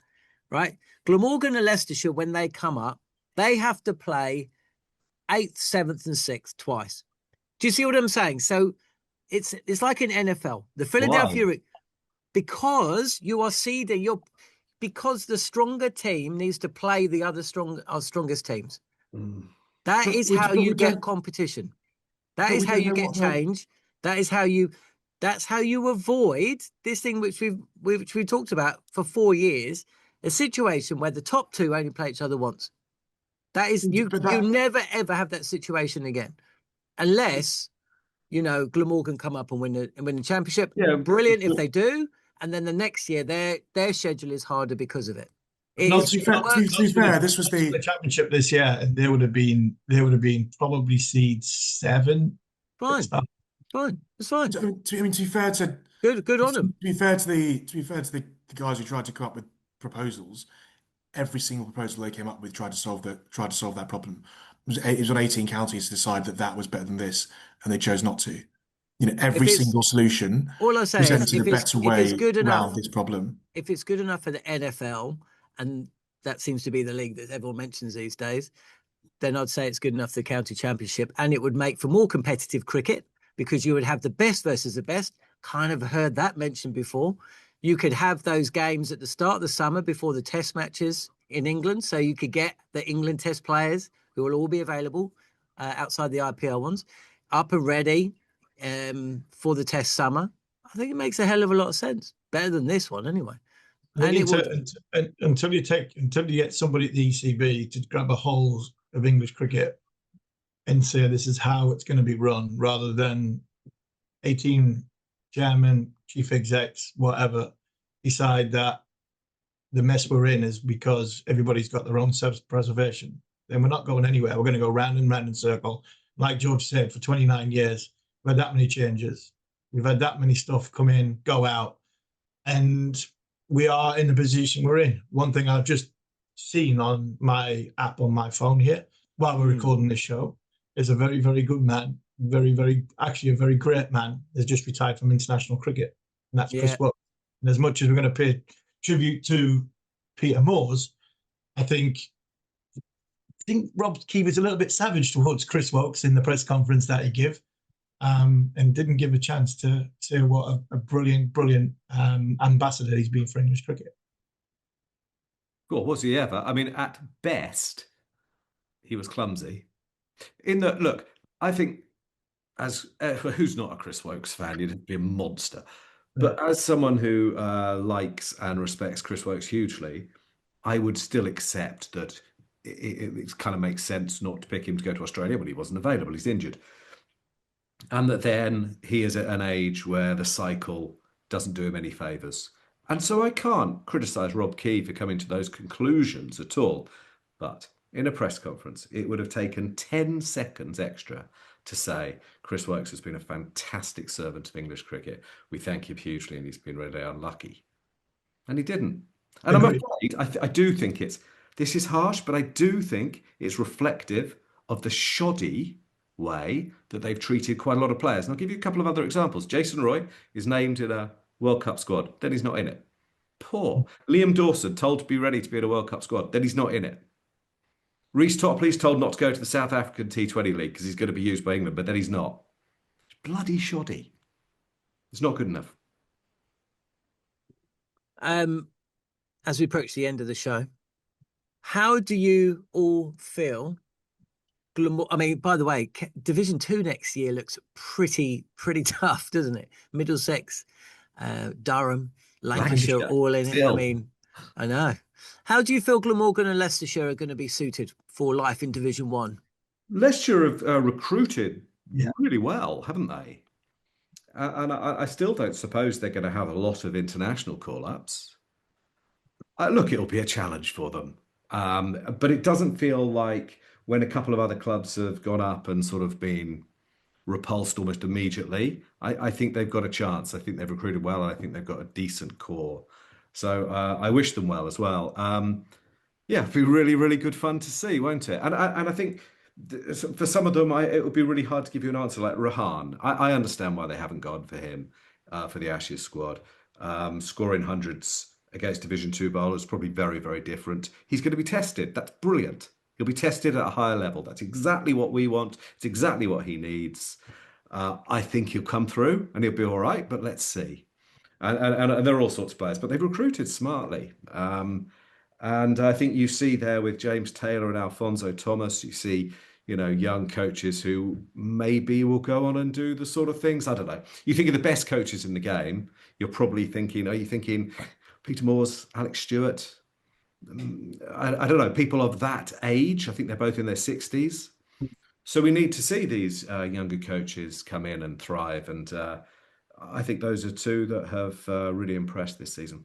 right? Glamorgan and Leicestershire, when they come up, they have to play 8th, 7th, and 6th twice. Do you see what I'm saying? So it's like in NFL, the Philadelphia, because you are seeding because the stronger team needs to play the other strongest teams. That is how you get competition. That is how you get change. That's how you avoid this thing which we've talked about for 4 years, a situation where the top two only play each other once. That is you never ever have that situation again, unless Glamorgan come up and win the championship. Yeah, brilliant if they do, and then the next year their schedule is harder because of it. To be fair, this was the championship this year, and they would have been probably seed 7. Fine, it's fine. To be fair to good on them. To be fair to the guys who tried to come up with proposals, every single proposal they came up with tried to solve that problem. It was on 18 counties to decide that was better than this, and they chose not to. Every single solution all I say presented a better way around this problem. If it's good enough for the NFL, and that seems to be the league that everyone mentions these days, then I'd say it's good enough for the county championship, and it would make for more competitive cricket because you would have the best versus the best. Kind of heard that mentioned before. You could have those games at the start of the summer before the test matches in England, so you could get the England test players who will all be available outside the IPL ones up and ready for the test summer. I think it makes a hell of a lot of sense. Better than this one anyway. Until you get somebody at the ECB to grab a hold of English cricket and say this is how it's going to be run, rather than 18 chairman, chief execs, whatever, decide that the mess we're in is because everybody's got their own self-preservation, then we're not going anywhere. We're going to go round and round in circle. Like George said, for 29 years, we've had that many changes. We've had that many stuff come in, go out, and we are in the position we're in. One thing I've just seen on my app on my phone here while we're recording this show is a very, very good man, actually a very great man, has just retired from international cricket, and that's Chris Woakes. And as much as we're going to pay tribute to Peter Moores, I think Rob Key was a little bit savage towards Chris Woakes in the press conference that he gave, and didn't give a chance to say what a brilliant ambassador he's been for English cricket. Well, was he ever? I mean, at best, he was clumsy. Look, I think as who's not a Chris Woakes fan, you'd be a monster. But as someone who likes and respects Chris Woakes hugely, I would still accept that it kind of makes sense not to pick him to go to Australia when he wasn't available. He's injured. And that then he is at an age where the cycle doesn't do him any favours. And so I can't criticise Rob Key for coming to those conclusions at all. But in a press conference, it would have taken 10 seconds extra to say, Chris Woakes has been a fantastic servant of English cricket. We thank him hugely, and he's been really unlucky. And he didn't. And I'm afraid, I do think this is harsh, but I do think it's reflective of the shoddy way that they've treated quite a lot of players. And I'll give you a couple of other examples. Jason Roy is named in a World Cup squad, then he's not in it. Poor. Liam Dawson told to be ready to be in a World Cup squad, then he's not in it. Reece Topley's told not to go to the South African T20 League because he's going to be used by England, but then he's not. It's bloody shoddy. It's not good enough. As we approach the end of the show, how do you all feel? I mean, by the way, Division 2 next year looks pretty tough, doesn't it? Middlesex, Durham, Lancashire, all in it. I mean, I know. How do you feel Glamorgan and Leicestershire are going to be suited for life in Division 1? Leicestershire have recruited really well, haven't they? And I still don't suppose they're going to have a lot of international call-ups. Look, it'll be a challenge for them. But it doesn't feel like when a couple of other clubs have gone up and sort of been repulsed almost immediately, I think they've got a chance. I think they've recruited well, and I think they've got a decent core. So I wish them well as well. Yeah, it'll be really, really good fun to see, won't it? And I think for some of them, it would be really hard to give you an answer. Like Rahan, I understand why they haven't gone for him for the Ashes squad. Scoring hundreds against Division Two bowlers probably very, very different. He's going to be tested. That's brilliant. He'll be tested at a higher level. That's exactly what we want. It's exactly what he needs. I think he'll come through and he'll be all right, but let's see. And there are all sorts of players, but they've recruited smartly. And I think you see there with James Taylor and Alfonso Thomas, you see, young coaches who maybe will go on and do the sort of things. I don't know. You think of the best coaches in the game, you're probably thinking, are you thinking Peter Moores, Alex Stewart? I don't know, people of that age. I think they're both in their 60s. So we need to see these younger coaches come in and thrive. And I think those are two that have really impressed this season.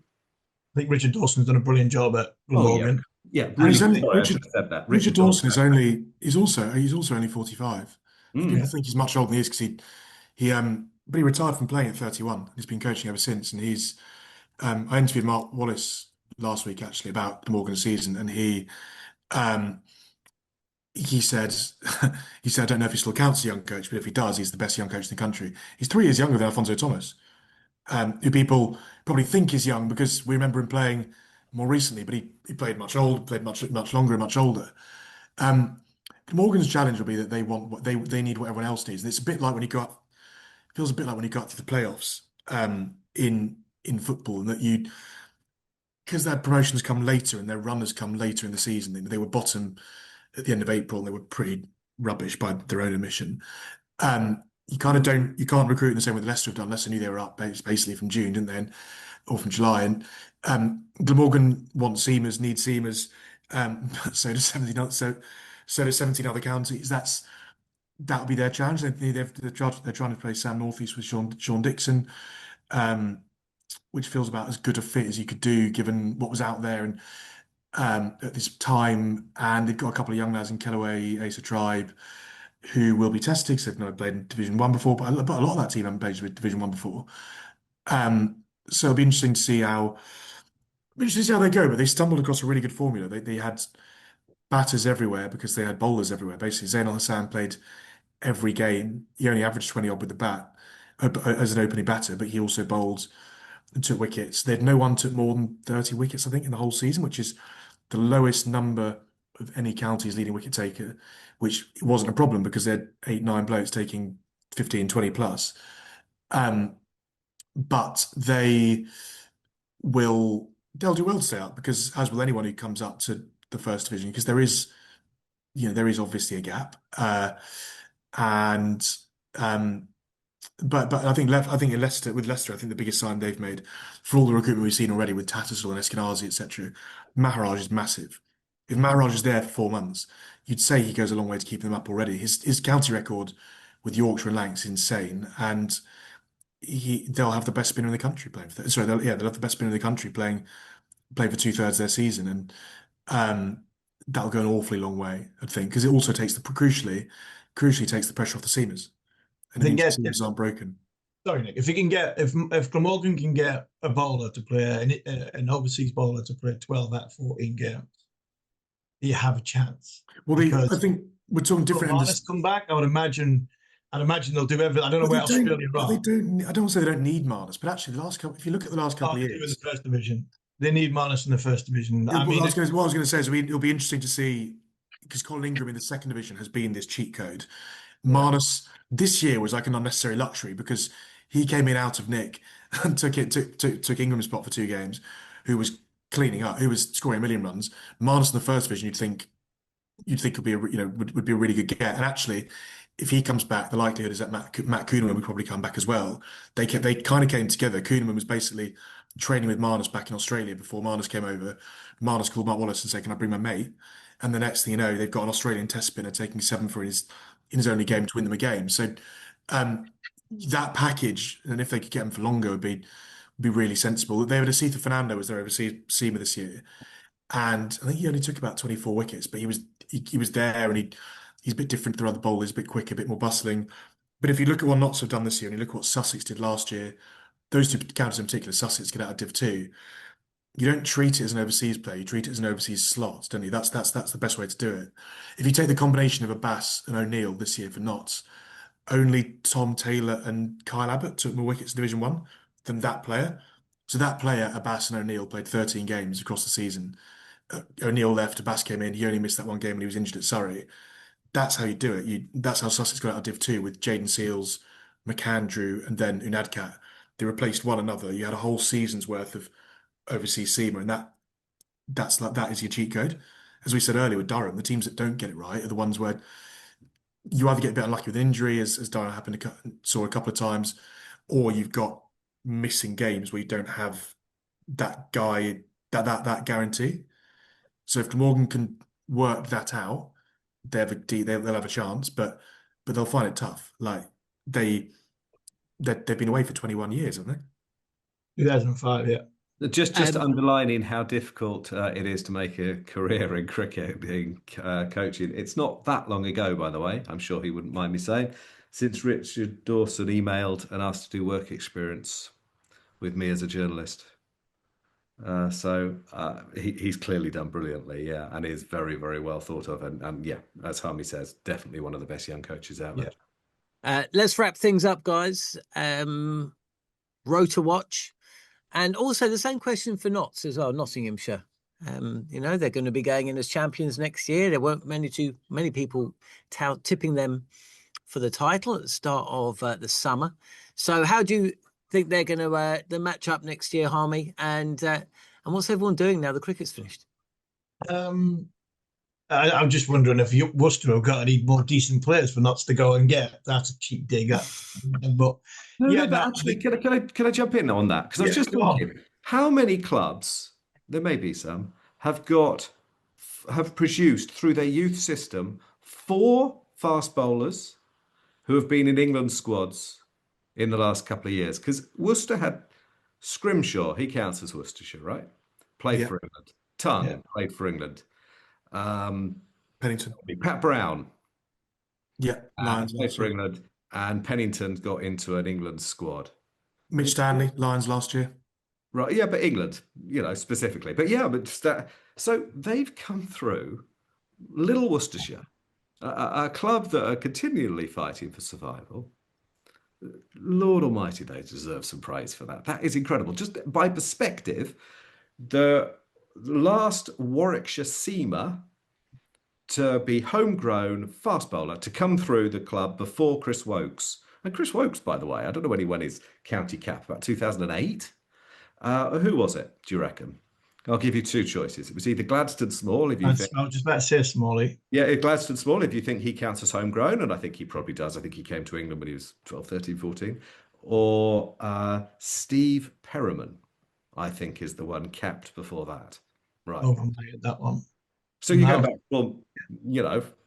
I think Richard Dawson's done a brilliant job at Glamorgan. Yeah, And really. he's only, Sorry, I should have said that. Richard Dawson is only he's also only 45. People think he's much older than he is because but he retired from playing at 31. He's been coaching ever since, and he's I interviewed Mark Wallace last week actually about the Morgan season, and he said I don't know if he still counts as a young coach, but if he does, he's the best young coach in the country. He's 3 years younger than Alfonso Thomas, who people probably think is young because we remember him playing more recently, but he played much longer and much older. Morgan's challenge will be that they need what everyone else needs. And it's a bit like when you got feels a bit like when you got to the playoffs in football, and that because their promotions come later and their runners come later in the season. They were bottom at the end of April, and they were pretty rubbish by their own admission. You can't recruit in the same way that Leicester have done. Leicester knew they were up basically from June, didn't they? Or from July. And Glamorgan wants seamers, need seamers. So does 17 other counties. That'll be their challenge. They're trying to play Sam Northeast with Sean Dixon, which feels about as good a fit as you could do given what was out there and at this time. And they've got a couple of young lads in Kellaway, Asa Tribe, who will be tested because they've never played in Division One before. But a lot of that team haven't played with Division One before. So it'll be interesting to see how they go. But they stumbled across a really good formula. They had batters everywhere because they had bowlers everywhere. Basically, Zain Al Hassan played every game. He only averaged 20 odd with the bat as an opening batter, but he also bowled and took wickets. They had no one took more than 30 wickets, I think, in the whole season, which is the lowest number of any county's leading wicket taker, which wasn't a problem because they had 8-9 blokes taking 15, 20 plus. But they'll do well to stay up because, as will anyone who comes up to the first division, because there is obviously a gap. But I think in Leicester, I think the biggest sign they've made for all the recruitment we've seen already with Tattersall and Eskenazi, etc. Maharaj is massive. If Maharaj is there for 4 months, you'd say he goes a long way to keep them up already. His county record with Yorkshire and Lancs is insane, and they'll have the best spinner in the country playing for. They'll have the best spinner in the country playing for 2/3 of their season, and that'll go an awfully long way, I think, because it also takes crucially takes the pressure off the seamers. And the seamers aren't broken. Sorry, Nick. If Glamorgan can get a bowler to play an overseas bowler to play 12 out of 14 games, you have a chance. Well, I think we're talking different. Let's come back. I'd imagine they'll do everything. I don't know where Australia are. I don't want to say they don't need Marnus, but actually, if you look at the last couple of years, in the first division, they need Marnus in the first division. What I was going to say is it'll be interesting to see, because Colin Ingram in the second division has been this cheat code. Marnus this year was like an unnecessary luxury because he came in out of Nick and took Ingram's spot for 2 games, who was cleaning up, who was scoring 1 million runs. Marnus in the first division, you'd think would be would be a really good get. And actually, if he comes back, the likelihood is that Matt Kuhneman would probably come back as well. They kind of came together. Kuhneman was basically training with Marnus back in Australia before Marnus came over. Marnus called Mark Wallace and said, "Can I bring my mate?" And the next thing you know, they've got an Australian test spinner taking 7 for in his only game to win them a game. So that package, and if they could get him for longer, would be really sensible. They had Asitha Fernando as their overseas seamer this year, and I think he only took about 24 wickets, but he was there, and he's a bit different to the other bowlers, a bit quicker, a bit more bustling. But if you look at what Notts have done this year and you look at what Sussex did last year, those two counties in particular, Sussex get out of Div 2. You don't treat it as an overseas player, you treat it as an overseas slot, don't you? That's the best way to do it. If you take the combination of Abbas and O'Neill this year for Notts, only Tom Taylor and Kyle Abbott took more wickets in Division 1 than that player. So that player, Abbas and O'Neill, played 13 games across the season. O'Neill left, Abbas came in, he only missed that one game when he was injured at Surrey. That's how you do it. That's how Sussex got out of Div 2 with Jaden Seals, McAndrew, and then Unadkat. They replaced one another. You had a whole season's worth of overseas seamer, and that is your cheat code. As we said earlier with Durham, the teams that don't get it right are the ones where you either get a bit unlucky with injury, as Durham saw a couple of times, or you've got missing games where you don't have that guy, that guarantee. So if Glamorgan can work that out, they'll have a chance, but they'll find it tough. Like they've been away for 21 years, haven't they? 2005, yeah. Just underlining how difficult it is to make a career in cricketing coaching. It's not that long ago, by the way, I'm sure he wouldn't mind me saying, since Richard Dawson emailed and asked to do work experience with me as a journalist. So he's clearly done brilliantly, yeah, and is very, very well thought of. And yeah, as Harmy says, definitely one of the best young coaches out there. Let's wrap things up, guys. Rota watch. And also the same question for Notts as well, Nottinghamshire. They're going to be going in as champions next year. There weren't many people tipping them for the title at the start of the summer. So how do you think they're going to the match up next year, Harmy? And what's everyone doing now the cricket's finished? I'm just wondering if Worcester have got any more decent players for Notts to go and get. That's a cheap dig, but actually, can I jump in on that? Because I was just thinking, how many clubs, there may be some, have produced through their youth system 4 fast bowlers who have been in England squads in the last couple of years? Because Worcester had Scrimshaw, he counts as Worcestershire, right? Played for England. Tongue played for England. Pennington. Pat Brown. Yeah, Lions. Played for England. And Pennington got into an England squad. Mitch Stanley, Lions last year. Right, yeah, but England, specifically. But yeah, so they've come through Little Worcestershire, a club that are continually fighting for survival. Lord Almighty, they deserve some praise for that. That is incredible. Just by perspective, the last Warwickshire seamer to be homegrown fast bowler to come through the club before Chris Woakes. And Chris Woakes, by the way, I don't know when he won his county cap, about 2008. Who was it, do you reckon? I'll give you 2 choices. It was either Gladstone Small, if you think... I was just about to say Smalley. Yeah, Gladstone Small, if you think he counts as homegrown, and I think he probably does. I think he came to England when he was 12, 13, 14. Or Steve Perriman, I think, is the one capped before that. Right. Oh, I'm at that one. So you go back, well,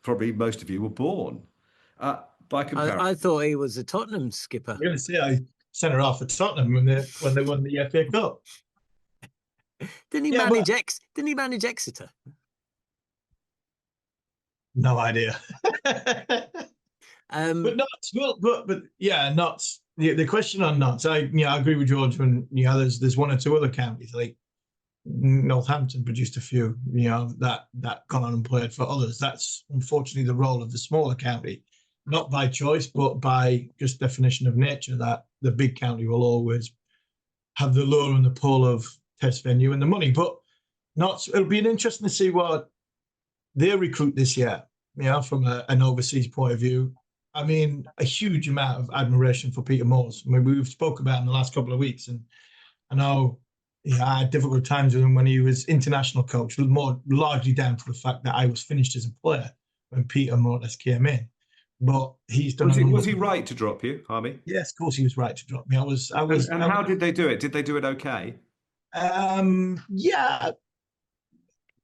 probably most of you were born. By comparison, I thought he was a Tottenham skipper. I'm going to say I sent her off for Tottenham when they won the FA Cup. Didn't he manage Exeter? No idea. But Notts, Notts. The question on Notts, I agree with George when there's 1 or 2 other counties like Northampton produced a few, that gone on and played for others. That's unfortunately the role of the smaller county, not by choice, but by just definition of nature, that the big county will always have the lure and the pull of test venue and the money. But it'll be interesting to see what they recruit this year, from an overseas point of view. I mean, a huge amount of admiration for Peter Moores. I mean, we've spoken about him the last couple of weeks, and I know I had difficult times with him when he was international coach, more largely down to the fact that I was finished as a player when Peter more or less came in. But he's done. Was he right to drop you, Harmy? Yes, of course he was right to drop me. And how did they do it? Did they do it okay? Yeah.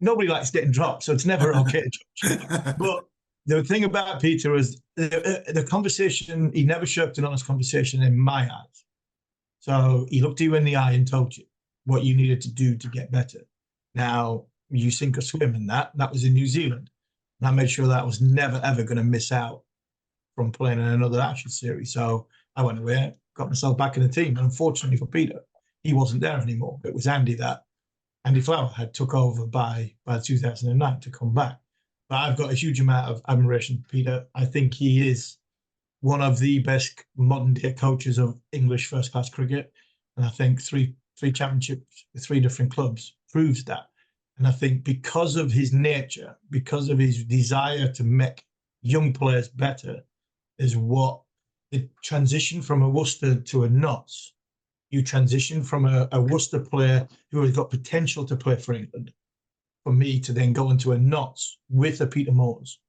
Nobody likes getting dropped, so it's never okay to drop. But the thing about Peter was the conversation. He never shirked an honest conversation in my eyes. So he looked you in the eye and told you what you needed to do to get better. Now, you sink or swim in that. That was in New Zealand. And I made sure that I was never, ever going to miss out from playing in another Ashes series. So I went away, got myself back in the team. And unfortunately for Peter, he wasn't there anymore. It was Andy Flower had took over by 2009 to come back. But I've got a huge amount of admiration for Peter. I think he is one of the best modern day coaches of English first class cricket. And I think three championships with 3 different clubs proves that. And I think because of his nature, because of his desire to make young players better, is what the transition from a Worcester to a Notts. You transition from a Worcester player who has got potential to play for England, for me to then go into a Notts with a Peter Moores,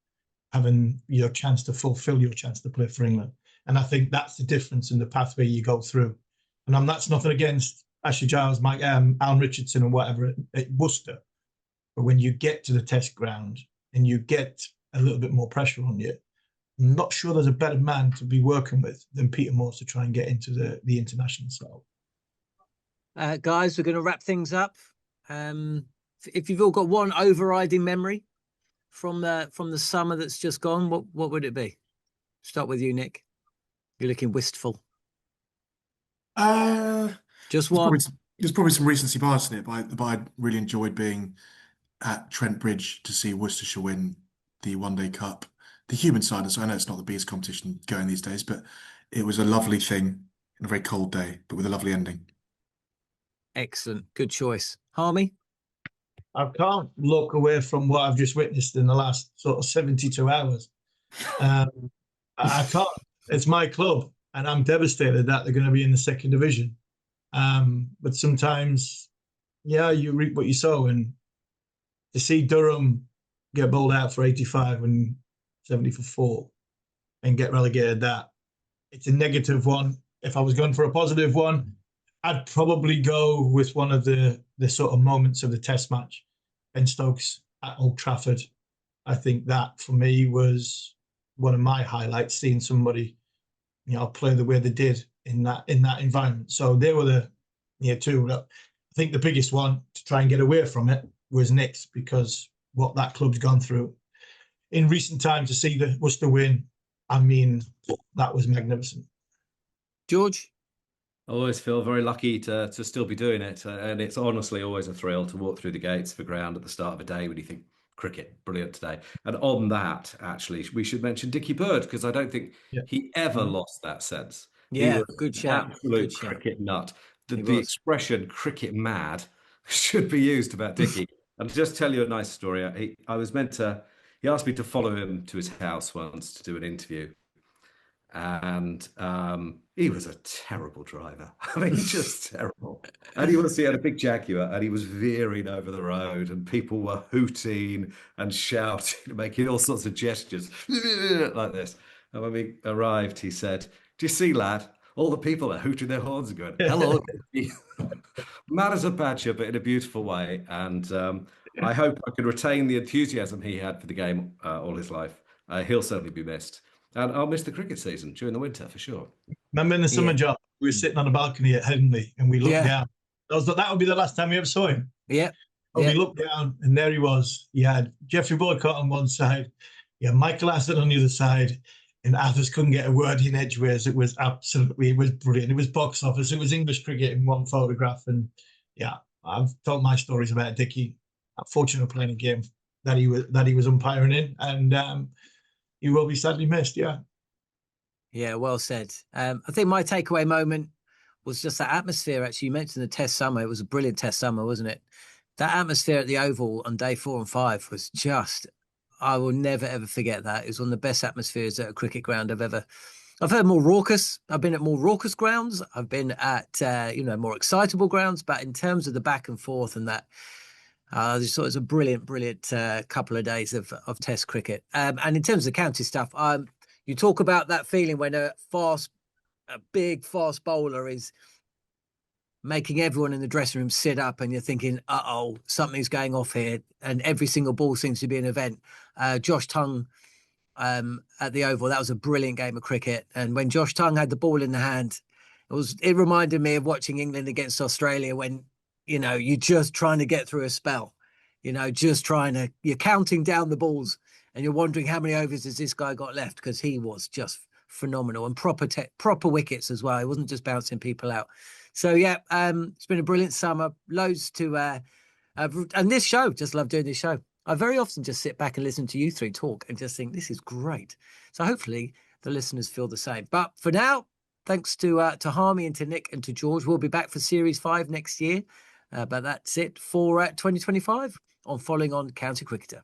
having your chance to fulfil your chance to play for England. And I think that's the difference in the pathway you go through. And that's nothing against Ashley Giles, Mike, Alan Richardson and whatever at Worcester. But when you get to the test ground and you get a little bit more pressure on you, I'm not sure there's a better man to be working with than Peter Moores to try and get into the international side. Guys, we're going to wrap things up. If you've all got one overriding memory from the summer that's just gone, what would it be? Start with you, Nick. You're looking wistful. Just one. There's probably some recency bias in it, but I really enjoyed being at Trent Bridge to see Worcestershire win the One Day Cup. The human side, so I know it's not the biggest competition going these days, but it was a lovely thing on a very cold day, but with a lovely ending. Excellent. Good choice. Harmy? I can't look away from what I've just witnessed in the last sort of 72 hours. I can't. It's my club, and I'm devastated that they're going to be in the 2nd division. But sometimes, yeah, you reap what you sow, and to see Durham get bowled out for 85 and 70 for 4 and get relegated, that it's a negative one. If I was going for a positive one, I'd probably go with one of the sort of moments of the test match in Stokes at Old Trafford. I think that for me was one of my highlights, seeing somebody, play the way they did in that environment. So they were the 2. I think the biggest one to try and get away from it was Nick's, because what that club's gone through in recent times, to see the Worcester win, I mean, that was magnificent. George? I always feel very lucky to still be doing it. And it's honestly always a thrill to walk through the gates of a ground at the start of a day when you think, cricket, brilliant today. And on that, actually, we should mention Dickie Bird, because I don't think he ever lost that sense. Yeah, he was good shout. Absolute cricket nut. The expression cricket mad should be used about Dickie. And just tell you a nice story. He asked me to follow him to his house once to do an interview. And he was a terrible driver. I mean, just terrible. And he had a big Jaguar, and he was veering over the road, and people were hooting and shouting, making all sorts of gestures like this. And when we arrived, he said, "Do you see, lad? All the people are hooting their horns and going, 'Hello.'" Mad as a badger, but in a beautiful way. And I hope I can retain the enthusiasm he had for the game all his life. He'll certainly be missed. And I'll miss the cricket season during the winter for sure. Remember in the summer job, we were sitting on a balcony at Headingley, and we looked down. That would be the last time we ever saw him. Yeah. And we looked down, and there he was. He had Geoffrey Boycott on one side, you had Michael Asset on the other side, and Athers couldn't get a word in edgeways. It was brilliant. It was box office. It was English cricket in one photograph. And yeah, I've told my stories about Dickie. I'm fortunate of playing a game that he was umpiring in, and he will be sadly missed. Yeah, well said. I think my takeaway moment was just that atmosphere. Actually, you mentioned the test summer. It was a brilliant test summer, wasn't it? That atmosphere at the Oval on day 4 and 5 was just, I will never, ever forget that. It was one of the best atmospheres at a cricket ground I've heard more raucous. I've been at more raucous grounds. I've been at, more excitable grounds. But in terms of the back and forth and that, I just thought it was a brilliant couple of days of Test cricket. And in terms of county stuff, you talk about that feeling when a big fast bowler is making everyone in the dressing room sit up, and you're thinking, uh-oh, something's going off here. And every single ball seems to be an event. Josh Tongue at the Oval, that was a brilliant game of cricket. And when Josh Tongue had the ball in the hand, it reminded me of watching England against Australia when, you're just trying to get through a spell, you're counting down the balls and you're wondering how many overs has this guy got left, because he was just phenomenal, and proper wickets as well. He wasn't just bouncing people out. So yeah, it's been a brilliant summer. Loads to and this show, just love doing this show. I very often just sit back and listen to you three talk and just think this is great. So hopefully the listeners feel the same. But for now, thanks to Harmy and to Nick and to George. We'll be back for Series 5 next year. But that's it for 2025 on Following On County Cricketer.